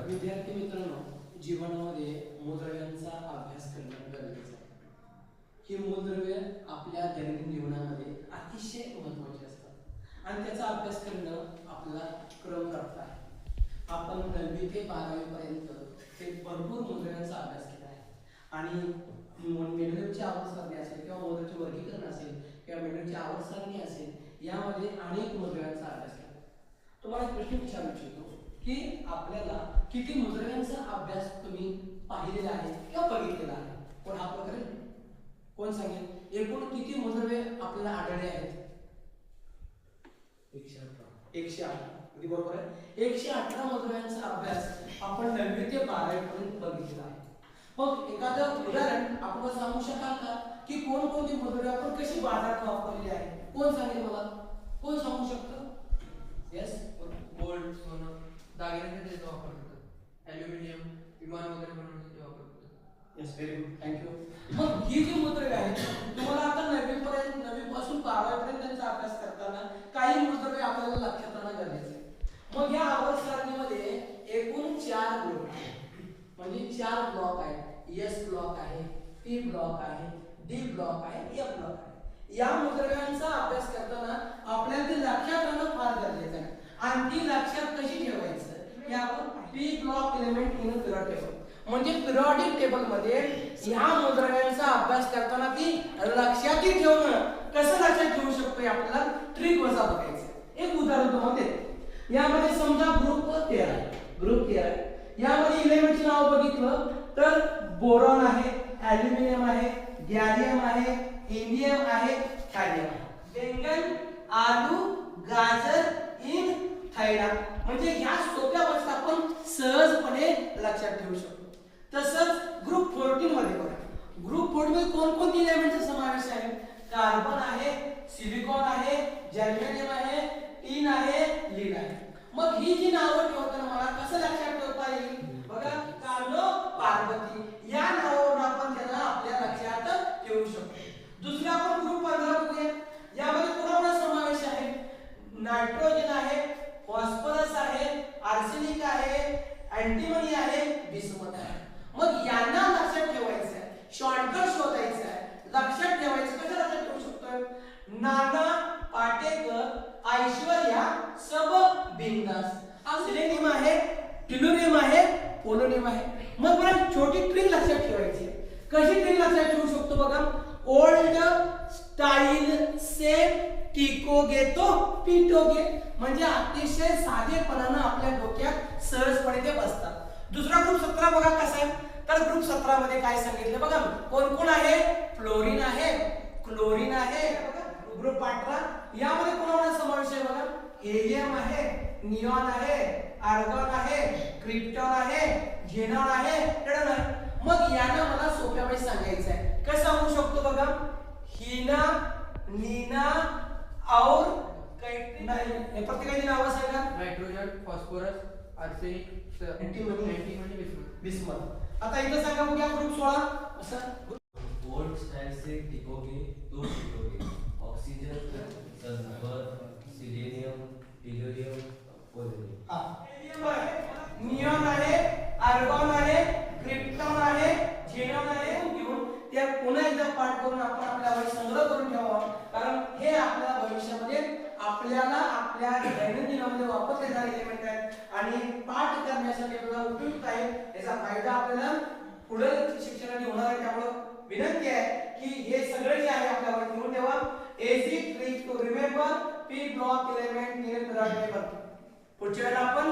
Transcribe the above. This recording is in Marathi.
विद्यार्थी मित्रांनो, जीवनामध्ये मूलद्रव्यांचा अभ्यास करणं गरजेचं आहे. ही मूलद्रव्य आपल्या दैनंदिन जीवनामध्ये अतिशय महत्त्वाची असतात आणि त्याचा अभ्यास करणं आपल्याला क्रमप्राप्त आहे. आपण 9वी ते 12वी पर्यंत ते भरपूर मूलद्रव्यांचा अभ्यास केला आहे आणि मेंडलची आवड सारणी असेल किंवा मूलद्रव्याचे वर्गीकरण असेल किंवा मेंडलची आवड सारणी असेल, यामध्ये अनेक मूलद्रव्यांचा अभ्यास केला. तुम्हाला एक प्रश्न विचारू इच्छितो की आपल्याला किती मूलद्रव्यांचा अभ्यास तुम्ही पाहिलेला आहे किंवा बघितलेला आहे? कोण हा प्रकारे कोण सांगेल? एकूण किती मूलद्रव्ये आपल्याला आढळले आहेत? 118. अगदी बरोबर आहे. 118 मूलद्रव्यांचा अभ्यास आपण 9वी ते 12वी पर्यंत बघितलेला आहे. मग एखादं उदाहरण आपण सांगू शकाल का की कोणकोणती मूलद्रव्ये आपण कशी बाजारात वापरलेली आहे? कोण सांगेल मला? कोण सांगू शकतं? येस, गोल्ड, सोनं, दागिन्यांसाठी त्याचा वापर करतात. ॲल्युमिनियम, विमान वगैरे बनवण्यासाठी वापर करतात. Yes, very good, thank you. मग ही जी मूलद्रव्ये आहेत, तुम्हाला आता 9वी पासून 12वी पर्यंत त्यांचा अभ्यास करताना काही मूलद्रव्ये आपल्याला लक्षात राहणं गरजेचं आहे. मग या आवर्त सारणीमध्ये एकूण 4 ग्रुप आहेत, म्हणजे 4 ब्लॉक आहेत. एस ब्लॉक आहे, पी ब्लॉक आहे, डी ब्लॉक आहे, एफ ब्लॉक आहे. या मूलद्रव्यांचा अभ्यास करताना आपल्याला ते लक्षात राहणं फार गरजेचं आहे. आणि ती लक्षात कशी ठेवायचं हे आपण P block element in period table म्हणजे पिरियडिक टेबल मध्ये या मूलद्रव्यांचा अभ्यास करताना ती लक्षात ठेवणं कसं लक्षात ठेवू शकतो आपल्याला ट्रिक वजा बघायचं. एक उदाहरण तुम्हाला देतो. यामध्ये समजा ग्रुप 13 आहे. यामध्ये एलिमेंटचे नाव बघितलं तर बोरॉन आहे, ॲल्युमिनियम आहे, गॅलियम आहे, इंडियम आहे, थायरम आहे. बेंगन, आलू, गाजर, इन, थायरा म्हणजे ह्या सोप्या गोष्टी आपण सहजपणे लक्षात ठेवू शकतो. तसंच ग्रुप 14 मध्ये बघा. ग्रुप 14 मध्ये कोणकोणते एलिमेंटचा समावेश आहे? कार्बन आहे, सिलिकॉन आहे, जर्मेनियम आहे, टीन आहे, लीड आहे. मग ही जी नावं ठेवताना मला कसं लक्षात ठेवता येईल? बघा, कार्लो, पार्वती या नावावरून आपण त्यांना आपल्या लक्षात ठेवू शकतो. दुसरा आपण ग्रुप 15 बघूया. यामध्ये कोणाचा समावेश आहे? नायट्रोजन आहे, फॉस्फरस आहे, आर्सेनिक आहे, अँटिमनी आहे, बिस्मथ आहे. मग यांना लक्षात ठेवायचं आहे, शॉर्टकट शोधायचं आहे, लक्षात ठेवायचं. कसं लक्षात ठेवू शकतो? नाना पाटेकर, ऐश्वर्या, सब बिंदास. सिलेनियम आहे, टिलुरियम आहे, पोलोनियम आहे. मग मला छोटी ट्रिक लक्षात ठेवायची आहे. कशी ट्रिक लक्षात ठेवू शकतो? बघा, ओल्ड स्टाईल से टिकोगे तो पिटोगे म्हणजे अतिशय साधेपणाने आपल्या डोक्यात सहजपणे ते बसतात. दुसरा ग्रुप 17 बघा कसा आहे. तर ग्रुप 17 मध्ये काय सांगितलं बघा, कोण कोण आहे? फ्लोरीन आहे, क्लोरीन आहे. ग्रुप 18 यामध्ये कोणाचा समावेश आहे? बघा, हेलियम आहे, निऑन आहे, आर्गॉन आहे, क्रिप्टॉन आहे, झेनॉन आहे, टेडॉन आहे. मग यांना मला सोप्या भाषेत सांगायचं आहे. कसं सांगू शकतो? बघा, हीना, नीना और नाही, प्रत्येकाची नावं सांगा. Nitrogen, phosphorus, arsenic, antimony, bismuth. आता इथं सांगा बघूया ग्रुप 16 असं. ओल्ड स्टाइल से टिकोगे तो पिटोगे. Oxygen, sulphur, selenium, tellurium, polonium. Helium आहे, निऑन आहे, आर्गॉन आहे, क्रिप्टॉन आहे, झेनॉन आहे. घेऊन त्या पुन्हा एकदा पाठ करून आपण आपल्या संग्रह करून ठेवावा, कारण हे आपल्याला भविष्यामध्ये आपल्याला आपल्या दैनंदिन जीवनामध्ये वापरले जाणारे एलिमेंट आहेत आणि पाठ करण्यासाठी आपल्याला उपयुक्त आहे. याचा फायदा आपल्याला पुढे शिक्षणाने होणार आहे. त्यामुळे विनंती आहे की हे सगळे जे आहे आपल्यावर ठेवून ठेवा. एजी trick to remember P block element in period table. पुढच्या वेळेला आपण